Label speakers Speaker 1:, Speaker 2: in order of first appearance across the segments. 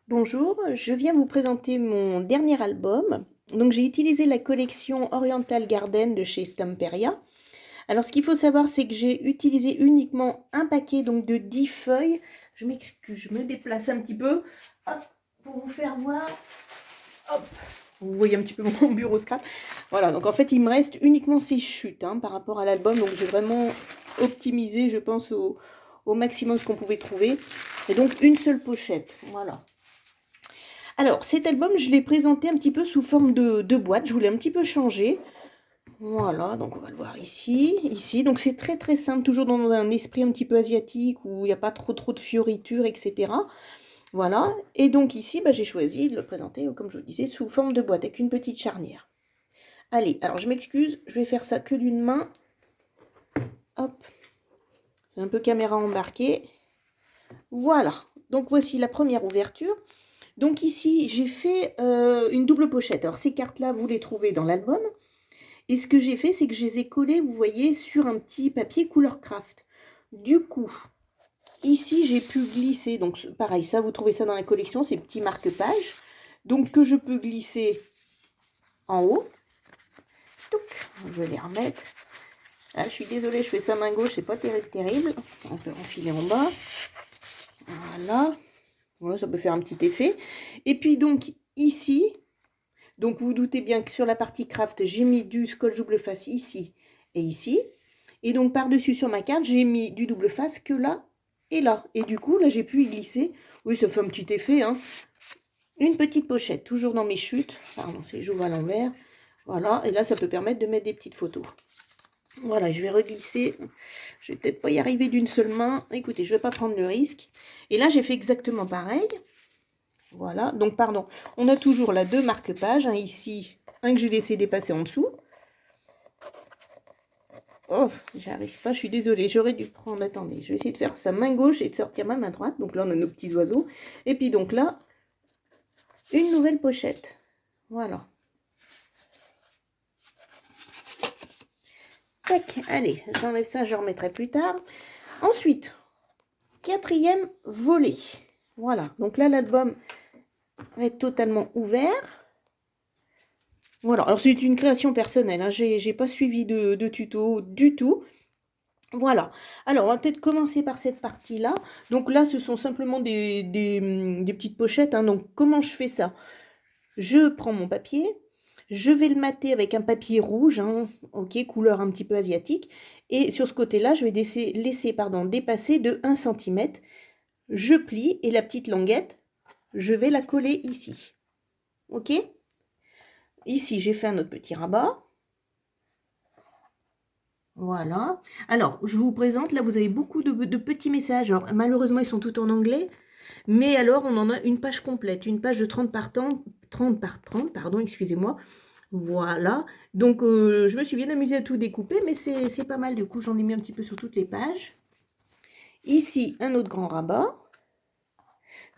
Speaker 1: Bonjour, je viens vous présenter mon dernier album. Donc j'ai utilisé la collection Oriental Garden de chez Stamperia. Alors ce qu'il faut savoir, c'est que j'ai utilisé uniquement un paquet donc de 10 feuilles. Je m'excuse, je me déplace un petit peu. Hop, pour vous faire voir. Hop, vous voyez un petit peu mon bureau scrap. Voilà, donc en fait il me reste uniquement ces chutes par rapport à l'album. Donc j'ai vraiment optimisé, je pense, au maximum ce qu'on pouvait trouver. Et donc une seule pochette, voilà. Alors, cet album, je l'ai présenté un petit peu sous forme de boîte. Je voulais un petit peu changer. Voilà, donc on va le voir ici, ici. Donc c'est très très simple, toujours dans un esprit un petit peu asiatique où il n'y a pas trop de fioritures, etc. Voilà. Et donc ici, j'ai choisi de le présenter, comme je vous disais, sous forme de boîte avec une petite charnière. Allez, alors je m'excuse, je vais faire ça que d'une main. Hop, c'est un peu caméra embarquée. Voilà, donc voici la première ouverture. Donc ici, j'ai fait une double pochette. Alors ces cartes-là, vous les trouvez dans l'album. Et ce que j'ai fait, c'est que je les ai collées, vous voyez, sur un petit papier couleur craft. Du coup, ici, j'ai pu glisser, donc pareil, ça, vous trouvez ça dans la collection, ces petits marque-pages. Donc que je peux glisser en haut. Touc, je vais les remettre. Ah, je suis désolée, je fais ça main gauche, c'est pas terrible. On peut enfiler en bas. Voilà. Voilà, ça peut faire un petit effet. Et puis donc, ici, donc vous vous doutez bien que sur la partie craft, j'ai mis du scotch double face ici et ici. Et donc par-dessus sur ma carte, j'ai mis du double face que là et là. Et du coup, là, j'ai pu y glisser. Oui, ça fait un petit effet. Une petite pochette, toujours dans mes chutes. Pardon, j'ouvre à l'envers. Voilà, et là, ça peut permettre de mettre des petites photos. Voilà, je vais reglisser. Je vais peut-être pas y arriver d'une seule main. Écoutez, je vais pas prendre le risque. Et là, j'ai fait exactement pareil. Voilà, donc pardon, on a toujours là deux marque-pages, ici, un que j'ai laissé dépasser en dessous. Oh, j'arrive pas, je suis désolée, j'aurais dû prendre, attendez, je vais essayer de faire ça main gauche et de sortir ma main droite. Donc là, on a nos petits oiseaux. Et puis donc là, une nouvelle pochette. Voilà. Tac, allez, j'enlève ça, je remettrai plus tard. Ensuite, quatrième volet. Voilà, donc là, l'album est totalement ouvert. Voilà, alors c'est une création personnelle, j'ai pas suivi de tuto du tout. Voilà, alors on va peut-être commencer par cette partie-là. Donc là, ce sont simplement des petites pochettes. Donc comment je fais ça? Je prends mon papier, je vais le mater avec un papier rouge, ok, couleur un petit peu asiatique. Et sur ce côté-là, je vais laisser dépasser de 1 cm. Je plie et la petite languette, je vais la coller ici. Ok? Ici, j'ai fait un autre petit rabat. Voilà. Alors, je vous présente, là, vous avez beaucoup de petits messages. Alors, malheureusement, ils sont tous en anglais. Mais alors, on en a une page complète, une page de 30 par 30, pardon, excusez-moi. Voilà. Donc, je me suis bien amusée à tout découper, mais c'est pas mal. Du coup, j'en ai mis un petit peu sur toutes les pages. Ici, un autre grand rabat.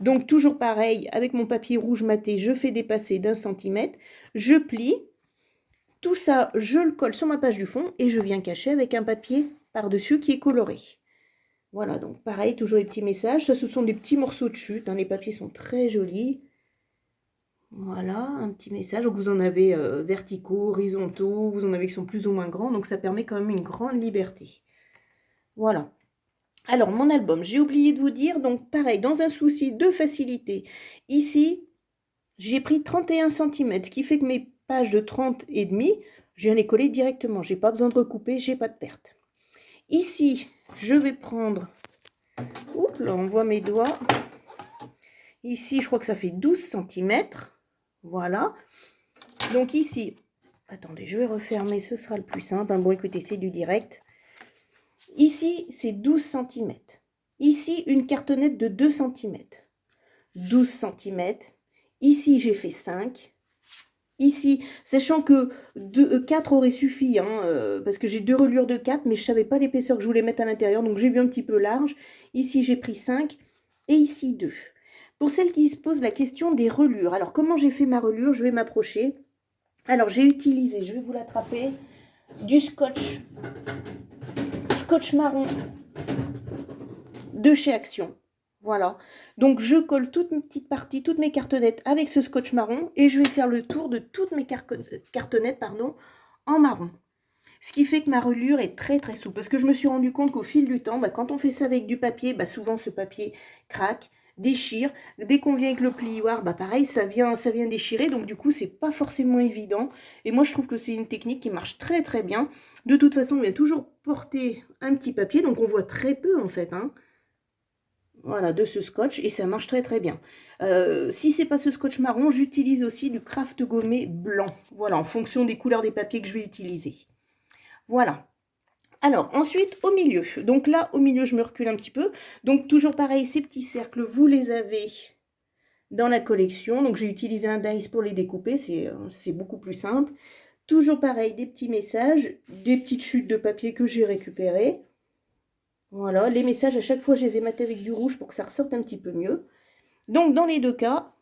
Speaker 1: Donc, toujours pareil, avec mon papier rouge maté, je fais dépasser d'1 centimètre. Je plie. Tout ça, je le colle sur ma page du fond et je viens cacher avec un papier par-dessus qui est coloré. Voilà, donc pareil, toujours les petits messages. Ça, ce sont des petits morceaux de chute. Les papiers sont très jolis. Voilà, un petit message. Donc vous en avez verticaux, horizontaux, vous en avez qui sont plus ou moins grands. Donc ça permet quand même une grande liberté. Voilà. Alors, mon album, j'ai oublié de vous dire. Donc pareil, dans un souci de facilité, ici, j'ai pris 31 cm, ce qui fait que mes pages de 30 et demi, je viens les coller directement. J'ai pas besoin de recouper, j'ai pas de perte. Ici, je vais prendre... Oups, là, on voit mes doigts. Ici, je crois que ça fait 12 cm. Voilà. Donc ici, attendez, je vais refermer, ce sera le plus simple. Bon, écoutez, c'est du direct. Ici, c'est 12 cm. Ici, une cartonnette de 2 cm. 12 cm. Ici, j'ai fait 5. Ici, sachant que 4 aurait suffi, parce que j'ai deux reliures de 4, mais je ne savais pas l'épaisseur que je voulais mettre à l'intérieur, donc j'ai vu un petit peu large. Ici, j'ai pris 5 et ici 2. Pour celles qui se posent la question des reliures, alors comment j'ai fait ma reliure? Je vais m'approcher. Alors, j'ai utilisé, je vais vous l'attraper, du scotch marron de chez Action. Voilà. Donc je colle toutes mes petites parties, toutes mes cartonnettes avec ce scotch marron et je vais faire le tour de toutes mes cartonnettes, pardon, en marron. Ce qui fait que ma reliure est très très souple. Parce que je me suis rendu compte qu'au fil du temps, quand on fait ça avec du papier, souvent ce papier craque, déchire. Dès qu'on vient avec le plioir, pareil, ça vient déchirer. Donc du coup, c'est pas forcément évident. Et moi, je trouve que c'est une technique qui marche très très bien. De toute façon, on vient toujours porter un petit papier. Donc on voit très peu en fait, hein. Voilà, de ce scotch. Et ça marche très très bien. Si c'est pas ce scotch marron, j'utilise aussi du craft gommé blanc. Voilà, en fonction des couleurs des papiers que je vais utiliser. Voilà. Alors, ensuite, au milieu. Donc là, au milieu, je me recule un petit peu. Donc, toujours pareil, ces petits cercles, vous les avez dans la collection. Donc, j'ai utilisé un dice pour les découper. C'est beaucoup plus simple. Toujours pareil, des petits messages, des petites chutes de papier que j'ai récupérées. Voilà, les messages, à chaque fois, je les ai matés avec du rouge pour que ça ressorte un petit peu mieux. Donc, dans les deux cas,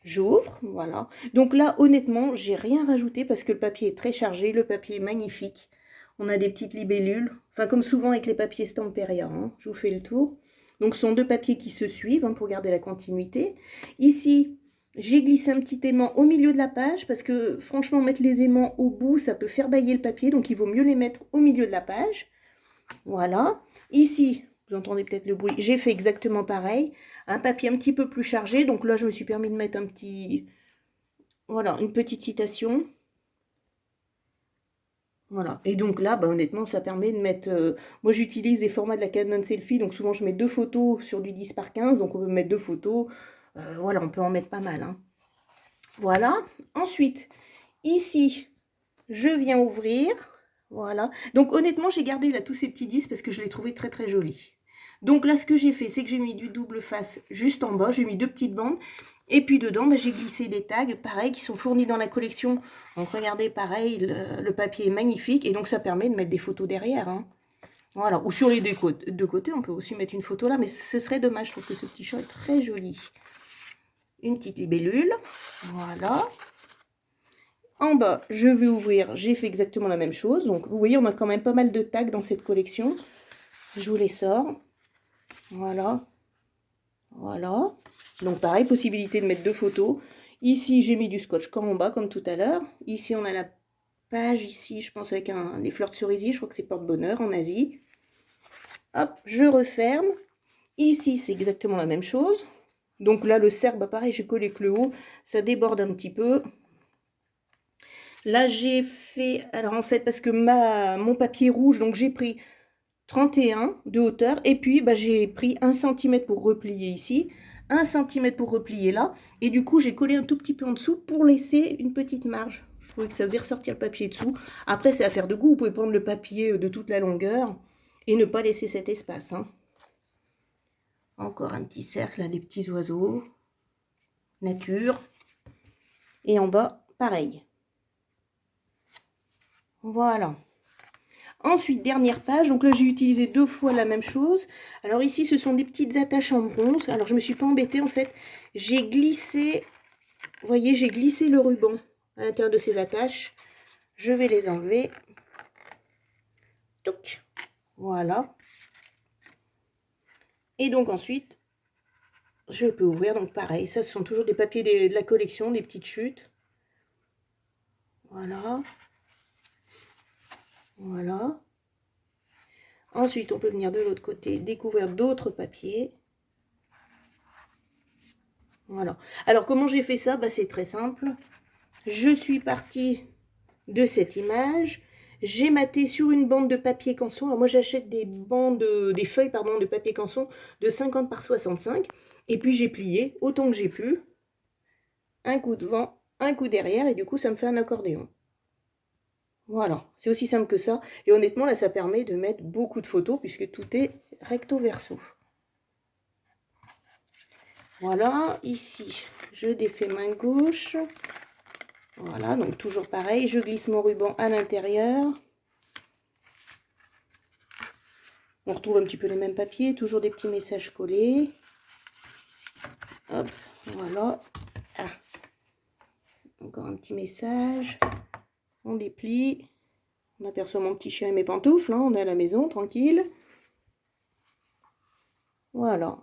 Speaker 1: j'ouvre, voilà. Donc là, honnêtement, j'ai rien rajouté parce que le papier est très chargé, le papier est magnifique. On a des petites libellules, enfin comme souvent avec les papiers Stamperia, hein. Je vous fais le tour. Donc ce sont deux papiers qui se suivent, hein, pour garder la continuité. Ici, j'ai glissé un petit aimant au milieu de la page parce que franchement, mettre les aimants au bout, ça peut faire bâiller le papier, donc il vaut mieux les mettre au milieu de la page. Voilà. Ici, vous entendez peut-être le bruit, j'ai fait exactement pareil. Un papier un petit peu plus chargé, donc là, je me suis permis de mettre un petit... Voilà, une petite citation. Voilà. Et donc là, honnêtement, ça permet de mettre... moi, j'utilise les formats de la Canon Selfie, donc souvent, je mets 2 photos sur du 10x15, donc on peut mettre 2 photos. Voilà, on peut en mettre pas mal, hein. Voilà. Ensuite, ici, je viens ouvrir. Voilà. Donc honnêtement, j'ai gardé là tous ces petits 10 parce que je les trouvais très très jolis. Donc là, ce que j'ai fait, c'est que j'ai mis du double face juste en bas. J'ai mis 2 petites bandes. Et puis dedans, j'ai glissé des tags, pareil, qui sont fournis dans la collection. Donc regardez, pareil, le papier est magnifique. Et donc ça permet de mettre des photos derrière, hein. Voilà. Ou sur les deux côtés, on peut aussi mettre une photo là. Mais ce serait dommage, je trouve que ce petit chat est très joli. Une petite libellule. Voilà. En bas, je vais ouvrir, j'ai fait exactement la même chose. Donc, vous voyez, on a quand même pas mal de tags dans cette collection. Je vous les sors. Voilà. Voilà. Donc, pareil, possibilité de mettre 2 photos. Ici, j'ai mis du scotch comme en bas, comme tout à l'heure. Ici, on a la page, ici, je pense, avec des fleurs de cerisier. Je crois que c'est porte-bonheur en Asie. Hop, je referme. Ici, c'est exactement la même chose. Donc là, le cercle, pareil, j'ai collé que le haut. Ça déborde un petit peu. Là, j'ai fait, alors en fait, parce que mon papier rouge, donc j'ai pris 31 de hauteur, et puis j'ai pris 1 cm pour replier ici, 1 cm pour replier là, et du coup, j'ai collé un tout petit peu en dessous pour laisser une petite marge. Je trouvais que ça faisait ressortir le papier dessous. Après, c'est affaire de goût, vous pouvez prendre le papier de toute la longueur, et ne pas laisser cet espace, hein. Encore un petit cercle, là, des petits oiseaux, nature, et en bas, pareil. Voilà. Ensuite, dernière page, donc là j'ai utilisé 2 fois la même chose. Alors ici, ce sont des petites attaches en bronze. Alors je me suis pas embêtée, en fait, j'ai glissé, vous voyez, j'ai glissé le ruban à l'intérieur de ces attaches. Je vais les enlever. Touc. Voilà. Et donc ensuite, je peux ouvrir, donc pareil, ça ce sont toujours des papiers de la collection, des petites chutes. Voilà. Voilà. Ensuite, on peut venir de l'autre côté, découvrir d'autres papiers. Voilà. Alors, comment j'ai fait ça? C'est très simple. Je suis partie de cette image. J'ai maté sur une bande de papier canson. Alors, moi, j'achète des feuilles, pardon, de papier canson de 50 par 65. Et puis, j'ai plié autant que j'ai pu. Un coup devant, un coup derrière. Et du coup, ça me fait un accordéon. Voilà. C'est aussi simple que ça. Et honnêtement, là, ça permet de mettre beaucoup de photos puisque tout est recto verso. Voilà, ici, je défais main gauche. Voilà, donc toujours pareil, je glisse mon ruban à l'intérieur. On retrouve un petit peu les mêmes papiers, toujours des petits messages collés. Hop, voilà. Ah. Encore un petit message. On déplie. On aperçoit mon petit chien et mes pantoufles, hein, on est à la maison, tranquille. Voilà.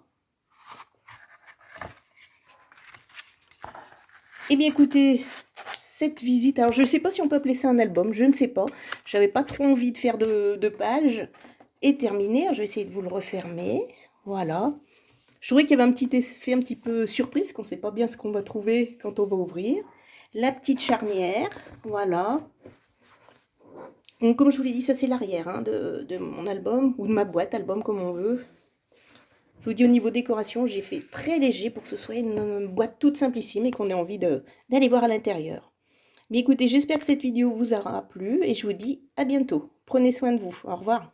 Speaker 1: Eh bien écoutez, cette visite, alors je ne sais pas si on peut appeler ça un album, je ne sais pas. J'avais pas trop envie de faire de pages. Est terminée, je vais essayer de vous le refermer. Voilà. Je trouvais qu'il y avait un petit effet un petit peu surprise, qu'on ne sait pas bien ce qu'on va trouver quand on va ouvrir. La petite charnière, voilà. Donc, comme je vous l'ai dit, ça c'est l'arrière hein, de mon album, ou de ma boîte album comme on veut. Je vous dis au niveau décoration, j'ai fait très léger pour que ce soit une boîte toute simplissime et qu'on ait envie d'aller voir à l'intérieur. Mais écoutez, j'espère que cette vidéo vous aura plu et je vous dis à bientôt. Prenez soin de vous. Au revoir.